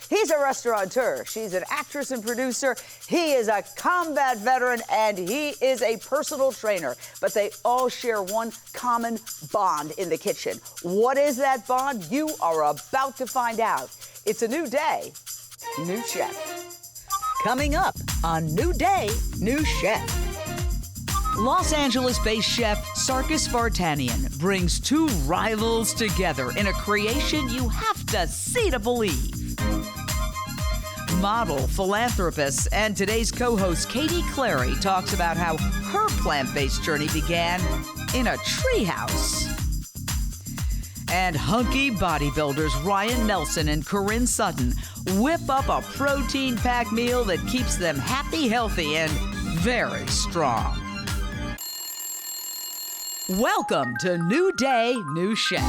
He's a restaurateur. She's an actress and producer. He is a combat veteran, and he is a personal trainer. But they all share one common bond in the kitchen. What is that bond? You are about to find out. It's a new day, new chef. Coming up on New Day, New Chef. Los Angeles-based chef Sarkis Vartanian brings two rivals together in a creation you have to see to believe. Model, philanthropist, and today's co-host Katie Cleary talks about how her plant-based journey began in a treehouse. And hunky bodybuilders Ryan Nelson and Korin Sutton whip up a protein-packed meal that keeps them happy, healthy, and very strong. Welcome to New Day, New Chef.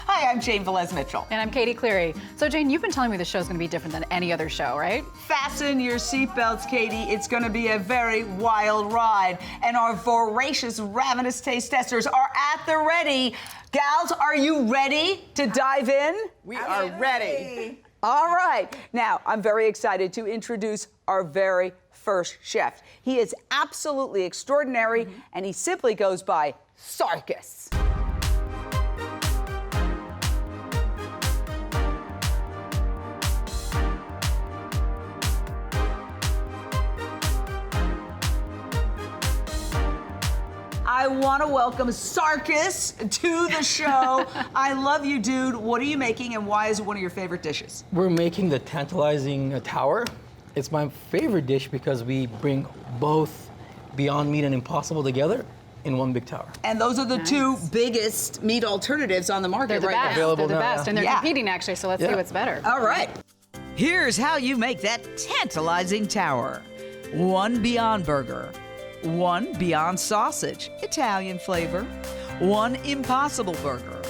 I'm Jane Velez-Mitchell. And I'm Katie Cleary. So Jane, you've been telling me the show's gonna be different than any other show, right? Fasten your seatbelts, Katie. It's gonna be a very wild ride. And our voracious, ravenous taste testers are at the ready. Gals, are you ready to dive in? We are ready. All right. Now, I'm very excited to introduce our very first chef. He is absolutely extraordinary, and he simply goes by Sarkis. I want to welcome Sarkis to the show. I love you, dude. What are you making, and why is it one of your favorite dishes? We're making the Tantalizing Tower. It's my favorite dish because we bring both Beyond Meat and Impossible together in one big tower. And those are the two biggest meat alternatives on the market They're the right best. now. Available They're the now, best, yeah. and they're competing actually. So let's see what's better. All right. Here's how you make that tantalizing tower. One Beyond Burger. One Beyond Sausage, Italian flavor. One Impossible Burger.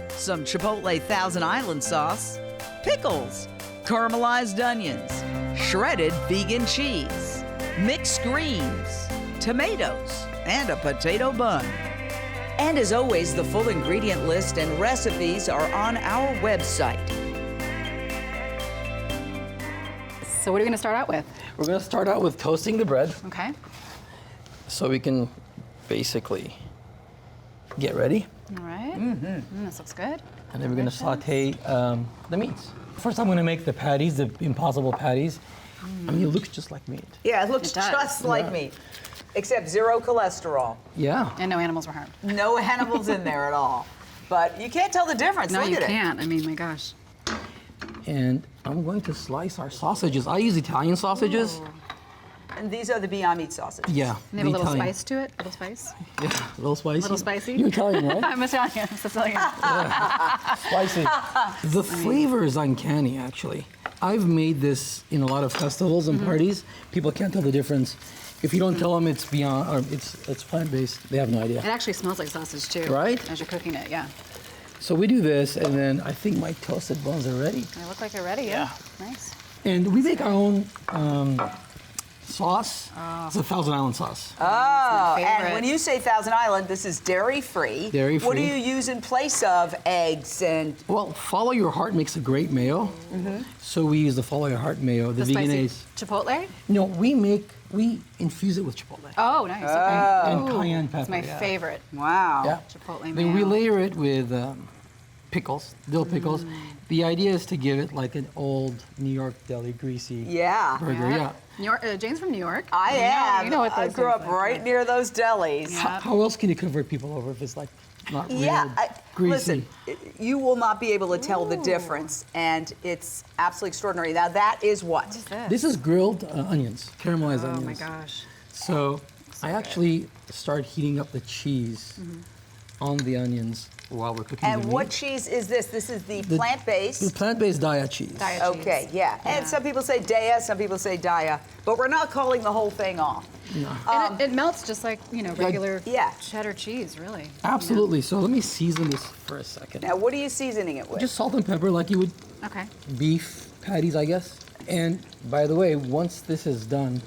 Some Chipotle Thousand Island sauce. Pickles. Caramelized onions. Shredded vegan cheese. Mixed greens. Tomatoes. And a potato bun. And as always, the full ingredient list and recipes are on our website. So what are we gonna start out with? We're gonna start out with toasting the bread. Okay. So we can basically get ready. All right. This looks good. And then we're gonna saute the meats. First I'm gonna make the patties, the Impossible patties. I mean, it looks just like meat. Yeah, it looks It does. just like meat, except zero cholesterol. Yeah. And no animals were harmed. No animals in there at all. But you can't tell the difference. No, Look you at can't. I mean, my gosh. And I'm going to slice our sausages. I use Italian sausages. it. And these are the Beyond Meat sausages. Yeah. And they have a the little Italian. spice to it. A little spice. Yeah, a little spicy. A little spicy. You're Italian, right? I'm Italian. I'm Sicilian. Spicy. The flavor is uncanny, actually. I've made this in a lot of festivals and parties. People can't tell the difference. If you don't tell them it's beyond, or it's plant-based, they have no idea. It actually smells like sausage too. Right? As you're cooking it, yeah. So we do this, and then I think my toasted buns are ready. They look like they're ready. Yeah. Nice. And we make our own sauce. It's a Thousand Island sauce. Oh, and favorite. when you say Thousand Island, this is dairy-free. Dairy-free. What do you use in place of eggs and... Well, Follow Your Heart makes a great mayo. So we use the Follow Your Heart mayo, the spicy veganese. chipotle? No, we infuse it with chipotle. Oh, nice. Okay. And cayenne pepper. It's my yeah. favorite. Wow. Yeah. Chipotle Then we mayo. layer it with pickles, dill pickles. The idea is to give it like an old New York deli greasy Yeah. burger. Yeah. New York, Jane's from New York. I am. You know what I those grew things up like. right near those delis. Yeah. How else can you convert people over if it's like not real greasy? Listen, you will not be able to tell the difference, and it's absolutely extraordinary. Now that is what? What is this? This is grilled onions, caramelized Oh onions. my gosh. So I actually start heating up the cheese on the onions while we're cooking And the what meat. cheese is this? This is the plant-based. The plant-based Daya cheese. Diet cheese. Okay, yeah. And some people say Daya, some people say Daya, but we're not calling the whole thing off. And it melts just like, regular Yeah. cheddar cheese, really. Absolutely. So let me season this for a second. Now, what are you seasoning it with? Just salt and pepper like you would Okay. beef patties, I guess. And by the way, once this is done,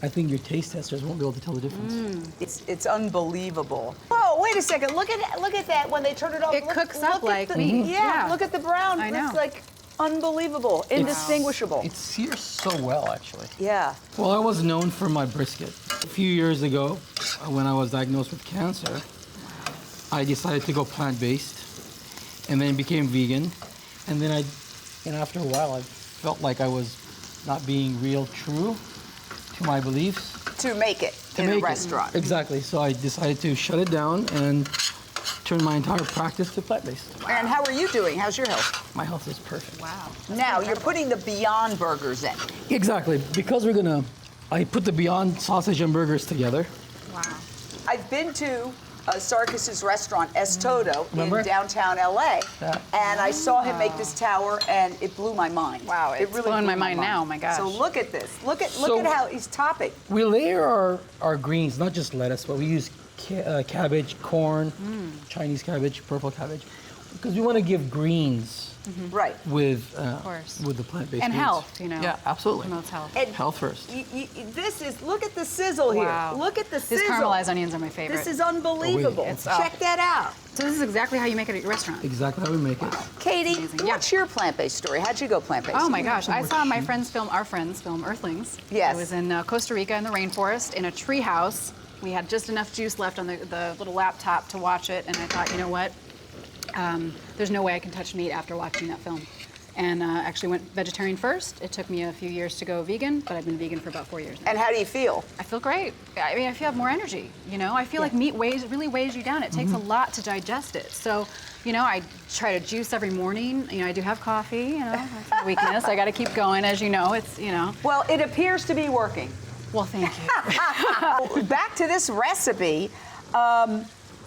I think your taste testers won't be able to tell the difference. It's unbelievable. Oh, wait a second. Look at that when they turn it off. It cooks up at like the, meat. Yeah, Yeah. look at the brown. I know. It's like unbelievable, indistinguishable. It sears so well, actually. Yeah. Well, I was known for my brisket. A few years ago, when I was diagnosed with cancer, I decided to go plant-based, and then became vegan. And then after a while, I felt like I was not being real true to my beliefs. To make it in a restaurant. Exactly. So I decided to shut it down and turn my entire practice to plant-based. And how are you doing? How's your health? My health is perfect. Wow. Now, you're putting the Beyond Burgers in. Exactly. Because I put the Beyond sausage and burgers together. Wow. I've been to Sarkis's restaurant, Es Todo, Remember? in downtown LA, Yeah. and I saw him make this tower, and it blew my mind. Wow, it it's really blowing blew my mind now, my gosh. So look at this. Look at So- how he's topping. We layer our greens, not just lettuce, but we use cabbage, corn, Chinese cabbage, purple cabbage, because we want to give greens Right. with course. with the plant-based And greens. health, Yeah, absolutely. Promotes health. And Health first. this is, look at the sizzle Wow. here. Look at the These sizzle. caramelized onions are my favorite. This is unbelievable. It's Check that out. So this is exactly how you make it at your restaurant. Exactly how we make it. Katie, Amazing. what's your plant-based story? How'd you go plant-based? Oh my gosh, I saw our friends film Earthlings. Yes. It was in Costa Rica in the rainforest in a tree house. We had just enough juice left on the little laptop to watch it, and I thought, you know what? There's no way I can touch meat after watching that film. And actually went vegetarian first. It took me a few years to go vegan, but I've been vegan for about 4 years now. And how do you feel? I feel great. I mean, I feel I have more energy. I feel like meat really weighs you down. It takes a lot to digest it. So, I try to juice every morning. I do have coffee. That's my weakness. I got to keep going, as you know. It's Well, it appears to be working. Well, thank you. Back to this recipe.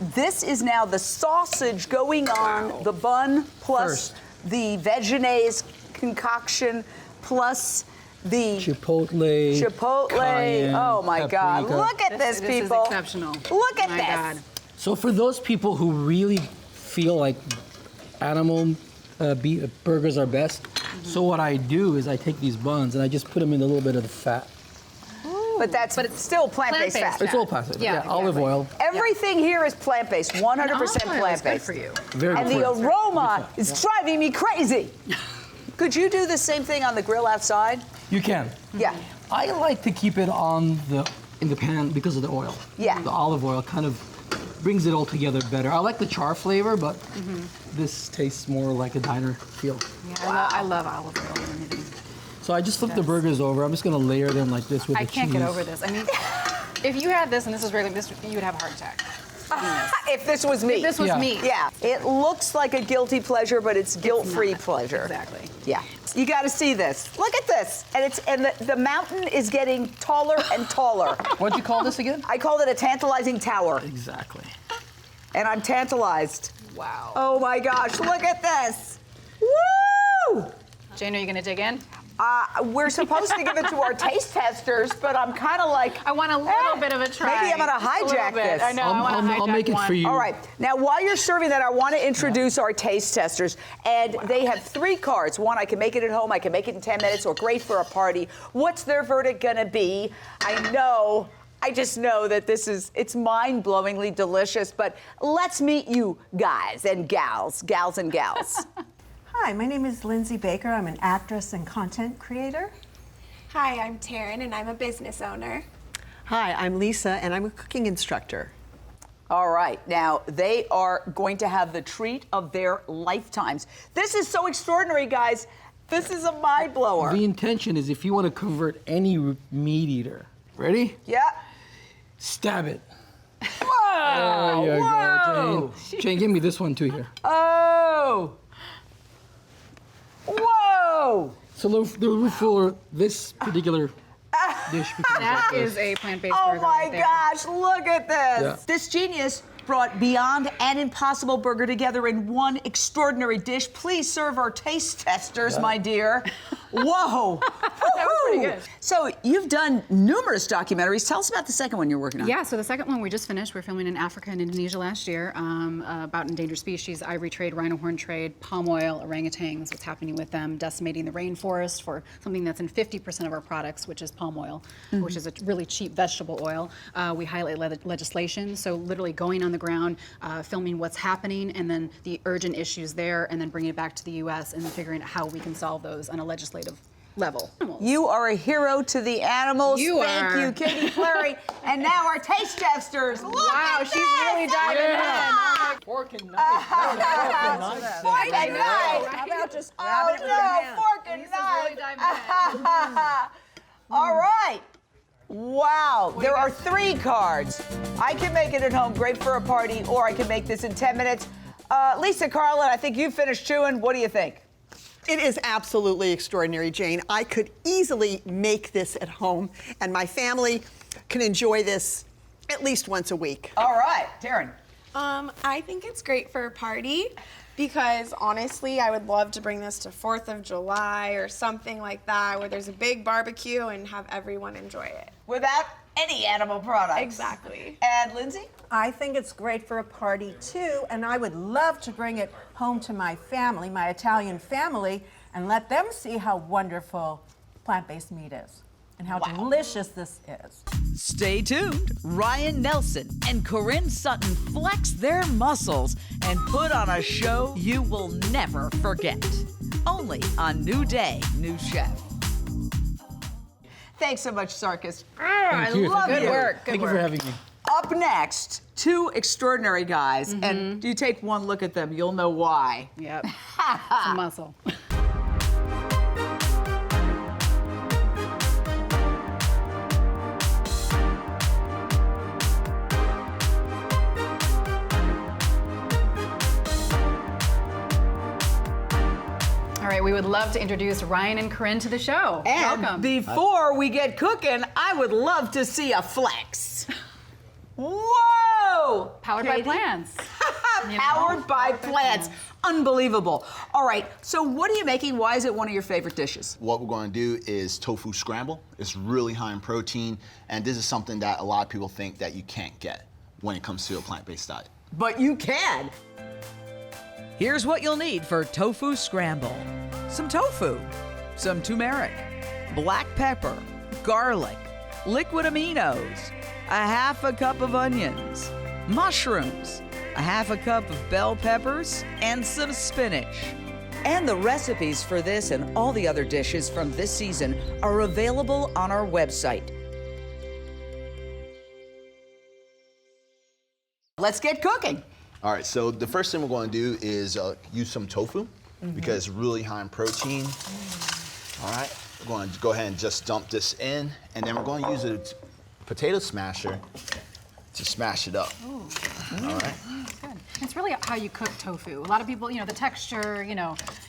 This is now the sausage going on the bun plus First. the vegetaise concoction plus the Chipotle. Cayenne, oh my God! paprika. Look at this, This people. is exceptional. Look at My this. God. So for those people who really feel like animal burgers are best, so what I do is I take these buns and I just put them in a little bit of the fat. But it's still plant-based Plant-based fat. It's all plastic. Yeah, Olive exactly. oil. Everything here is plant-based, 100% Olive oil is good plant-based. for you. Very And good the for you. aroma is driving me crazy. Could you do the same thing on the grill outside? You can. Yeah. I like to keep it in the pan because of the oil. Yeah. The olive oil kind of brings it all together better. I like the char flavor, but this tastes more like a diner feel. Yeah, I love olive oil and everything. So I just flip the burgers over. I'm just gonna layer them like this with I the can't cheese. get over this. I mean, if you had this and this was regular, you would have a heart attack. If this was me. If this was Yeah. me. Yeah, it looks like a guilty pleasure, but it's guilt-free pleasure. Exactly. Yeah, you got to see this. Look at this, and the mountain is getting taller and taller. What'd you call this again? I called it a tantalizing tower, Exactly. and I'm tantalized. Wow. Oh my gosh, look at this! Woo! Jane, are you gonna dig in? We're supposed to give it to our taste testers, but I'm kind of like, I want a little bit of a try. maybe I'm gonna Just a little hijack bit. this. I know. I want to I'll hijack make it one. for you. All right. Now, while you're serving that, I want to introduce our taste testers. And they have 3 cards. One, I can make it at home. I can make it in 10 minutes, or great for a party. What's their verdict going to be? I just know that it's mind-blowingly delicious. But let's meet you guys and gals and gals. Hi, my name is Lindsay Baker. I'm an actress and content creator. Hi, I'm Taryn, and I'm a business owner. Hi, I'm Lisa, and I'm a cooking instructor. All right. Now, they are going to have the treat of their lifetimes. This is so extraordinary, guys. This is a mind blower. The intention is if you want to convert any meat eater, ready? Yeah. Stab it. Whoa! There you Whoa! go, Jane. Jane, give me this one too here. Oh! Whoa! So the roof for this particular dish becomes That like this. is a plant-based Oh burger my right there. gosh, look at this. Yeah. This genius brought Beyond and Impossible Burger together in one extraordinary dish. Please serve our taste testers, my dear. Whoa. That was pretty good. So you've done numerous documentaries. Tell us about the second one you're working on. Yeah, so the second one we just finished. We're filming in Africa and Indonesia last year about endangered species, ivory trade, rhino horn trade, palm oil, orangutans, what's happening with them, decimating the rainforest for something that's in 50% of our products, which is palm oil, which is a really cheap vegetable oil. We highlight legislation, so literally going on the ground, filming what's happening, and then the urgent issues there, and then bringing it back to the U.S. and then figuring out how we can solve those on a legislative level. You are a hero to the animals. You Thank are. you, Katie Cleary. And now our taste testers. Look Wow, at she's this. really diving in. Fork and knife. Fork and knife. How about just Oh grab it with your no, hand? fork and Lisa's knife. really diving in. All right. Wow, there are 3 cards. I can make it at home, great for a party, or I can make this in 10 minutes. Lisa, Carlin, I think you've finished chewing. What do you think? It is absolutely extraordinary, Jane. I could easily make this at home, and my family can enjoy this at least once a week. All right, Taryn. I think it's great for a party because honestly, I would love to bring this to 4th of July or something like that where there's a big barbecue and have everyone enjoy it. Without any animal products. Exactly. And Lindsay? I think it's great for a party too, and I would love to bring it home to my family, my Italian family, and let them see how wonderful plant-based meat is and how delicious this is. Stay tuned. Ryan Nelson and Korin Sutton flex their muscles and put on a show you will never forget. Only on New Day, New Chef. Thanks so much, Sarkis. Thank you. love Good you. work. Thank you for having me. Up next, 2 extraordinary guys, and you take one look at them, you'll know why. Yep. Some muscle. All right, we would love to introduce Ryan and Korin to the show. And Welcome. before we get cooking, I would love to see a flex. Whoa! Powered by plants. Powered by plants. Unbelievable. All right, so what are you making? Why is it one of your favorite dishes? What we're going to do is tofu scramble. It's really high in protein, and this is something that a lot of people think that you can't get when it comes to a plant-based diet. But you can. Here's what you'll need for tofu scramble. Some tofu, some turmeric, black pepper, garlic, liquid aminos, a half a cup of onions, mushrooms, a half a cup of bell peppers, and some spinach. And the recipes for this and all the other dishes from this season are available on our website. Let's get cooking. All right, so the first thing we're going to do is use some tofu because it's really high in protein. All right, we're going to go ahead and just dump this in, and then we're going to use a potato smasher to smash it up. Ooh. All right. Good. It's really how you cook tofu. A lot of people, the texture,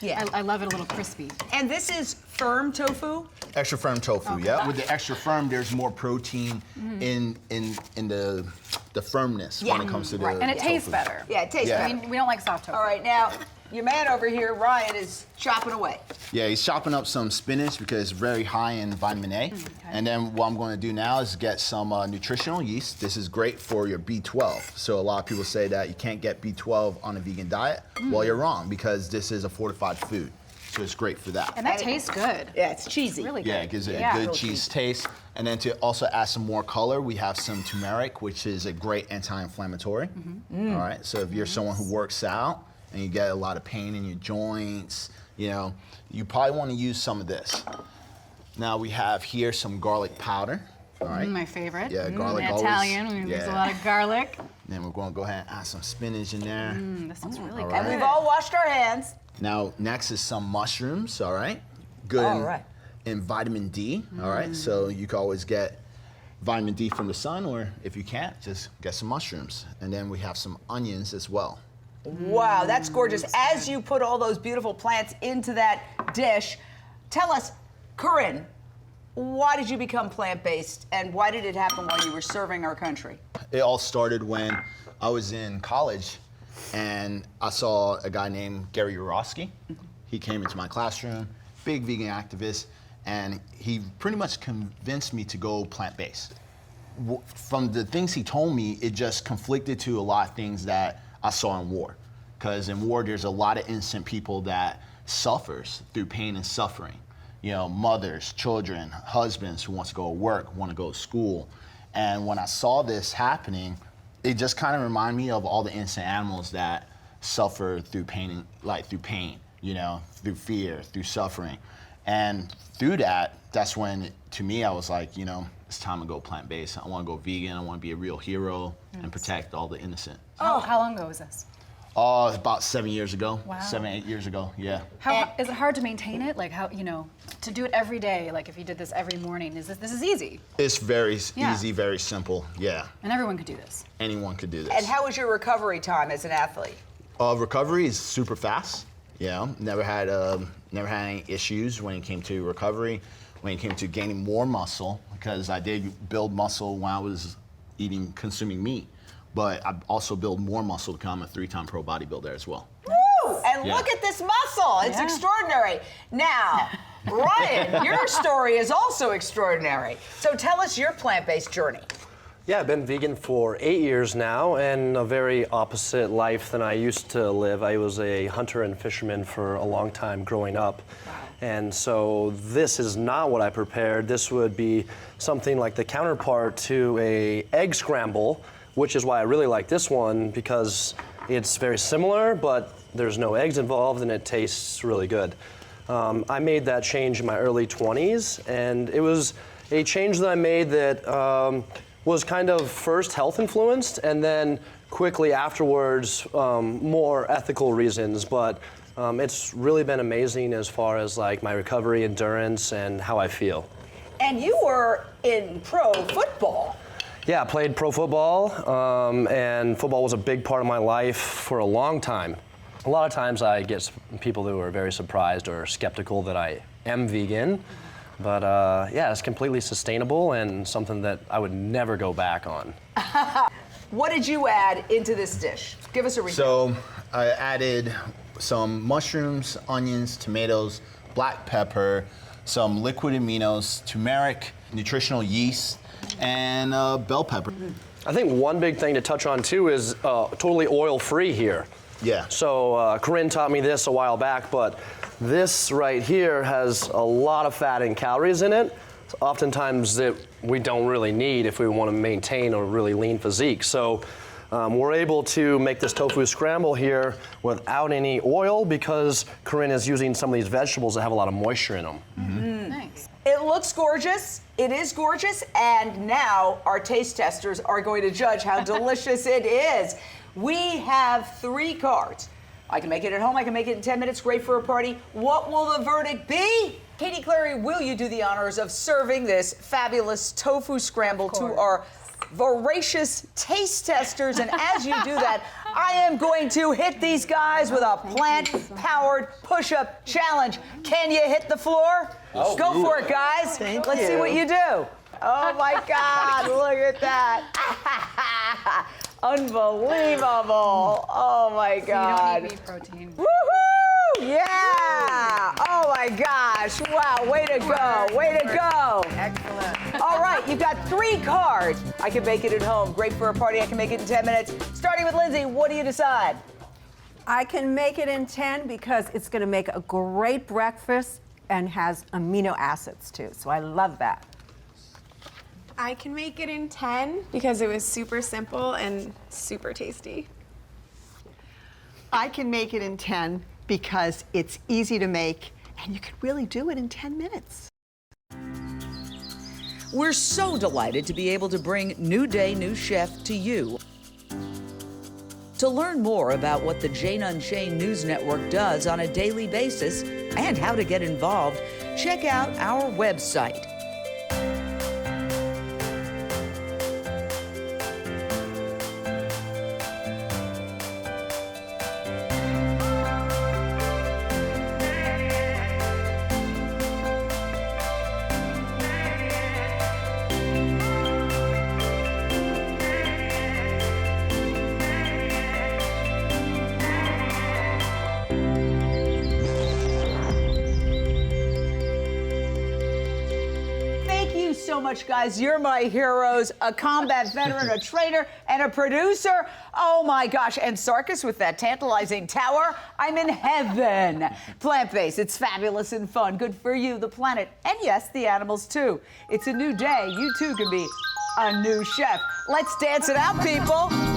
Yeah. I love it a little crispy. And this is firm tofu? Extra firm tofu, yeah. With the extra firm, there's more protein in the firmness when it comes to the And it tastes tofu. better. Yeah, it tastes Yeah. better. I mean, we don't like soft tofu. All right, now, your man over here, Ryan, is chopping away. Yeah, he's chopping up some spinach because it's very high in vitamin A. And then what I'm going to do now is get some nutritional yeast. This is great for your B12. So a lot of people say that you can't get B12 on a vegan diet. Well, you're wrong because this is a fortified food. So it's great for that. And that tastes good. Yeah, it's cheesy. Really good. Yeah, it gives it Yeah. a good cheese taste. And then to also add some more color, we have some turmeric, which is a great anti-inflammatory. All right, so if you're someone who works out and you get a lot of pain in your joints, you probably want to use some of this. Now we have here some garlic powder. All right. My favorite. Yeah, garlic always. Italian. We use a lot of garlic. Then we're going to go ahead and add some spinach in there. This one's really All good. And we've all washed our hands. Now, next is some mushrooms, all right? Good All right. in vitamin D, all right? So you can always get vitamin D from the sun, or if you can't, just get some mushrooms. And then we have some onions as well. Wow, that's gorgeous. As you put all those beautiful plants into that dish, tell us, Korin, why did you become plant-based, and why did it happen while you were serving our country? It all started when I was in college and I saw a guy named Gary Urofsky. He came into my classroom, big vegan activist, and he pretty much convinced me to go plant-based. From the things he told me, it just conflicted to a lot of things that I saw in war. Because in war, there's a lot of innocent people that suffers through pain and suffering. You know, mothers, children, husbands who want to go to work, want to go to school. And when I saw this happening, it just kind of reminded me of all the innocent animals that suffer through pain, you know, through fear, through suffering. And through that, that's when, to me, I was like, you know, it's time to go plant-based. I want to go vegan. I want to be a real hero and protect all the innocent. How long ago was this? About 7 years ago. Wow. 7, 8 years ago, yeah. How is it hard to maintain it? Like how, you know, to do it every day, like if you did this every morning, this is easy. It's very easy, very simple, yeah. And everyone could do this. Anyone could do this. And how was your recovery time as an athlete? Recovery is super fast. Yeah, never had any issues when it came to recovery, when it came to gaining more muscle, because I did build muscle when I was consuming meat, but I also built more muscle because I'm a 3-time pro bodybuilder as well. Woo! And look at this muscle. It's extraordinary. Now, Ryan, your story is also extraordinary. So tell us your plant-based journey. Yeah, I've been vegan for 8 years now, and a very opposite life than I used to live. I was a hunter and fisherman for a long time growing up. Wow. And so this is not what I prepared. This would be something like the counterpart to a egg scramble, which is why I really like this one, because it's very similar, but there's no eggs involved and it tastes really good. I made that change in my early 20s, and it was a change that I made that was kind of first health influenced, and then quickly afterwards more ethical reasons. But it's really been amazing as far as like my recovery, endurance, and how I feel. And you were in pro football. Yeah, I played pro football, and football was a big part of my life for a long time. A lot of times I get people who are very surprised or skeptical that I am vegan. But yeah, it's completely sustainable and something that I would never go back on. What did you add into this dish? Give us a recap. So I added some mushrooms, onions, tomatoes, black pepper, some liquid aminos, turmeric, nutritional yeast, and bell pepper. I think one big thing to touch on too is totally oil-free here. Yeah. So Korin taught me this a while back, but this right here has a lot of fat and calories in it, oftentimes that we don't really need if we want to maintain a really lean physique. So we're able to make this tofu scramble here without any oil because Korin is using some of these vegetables that have a lot of moisture in them. Mm-hmm. Nice. It looks gorgeous. It is gorgeous. And now our taste testers are going to judge how delicious it is. We have 3 cards. I can make it at home, I can make it in 10 minutes, great for a party. What will the verdict be? Katie Cleary, will you do the honors of serving this fabulous tofu scramble to our voracious taste testers? And as you do that, I am going to hit these guys with a plant-powered push-up challenge. Can you hit the floor? Oh, Go for it, guys. Let's see what you do. Oh my God, look at that. Unbelievable. Oh my God. You don't need beef protein. Woohoo! Yeah! Oh my gosh. Wow, way to go. Way to go. Excellent. All right, you've got 3 cards. I can make it at home. Great for a party. I can make it in 10 minutes. Starting with Lindsay, what do you decide? I can make it in 10 because it's going to make a great breakfast and has amino acids too. So I love that. I can make it in 10 because it was super simple and super tasty. I can make it in 10 because it's easy to make and you can really do it in 10 minutes. We're so delighted to be able to bring New Day, New Chef to you. To learn more about what the Jane Unchained News Network does on a daily basis and how to get involved, check out our website. much, guys. You're my heroes. A combat veteran, a trainer, and a producer. Oh my gosh. And Sarkis with that tantalizing tower. I'm in heaven. Plant-based. It's fabulous and fun. Good for you, the planet, and yes, the animals too. It's a new day. You too can be a new chef. Let's dance it out, people.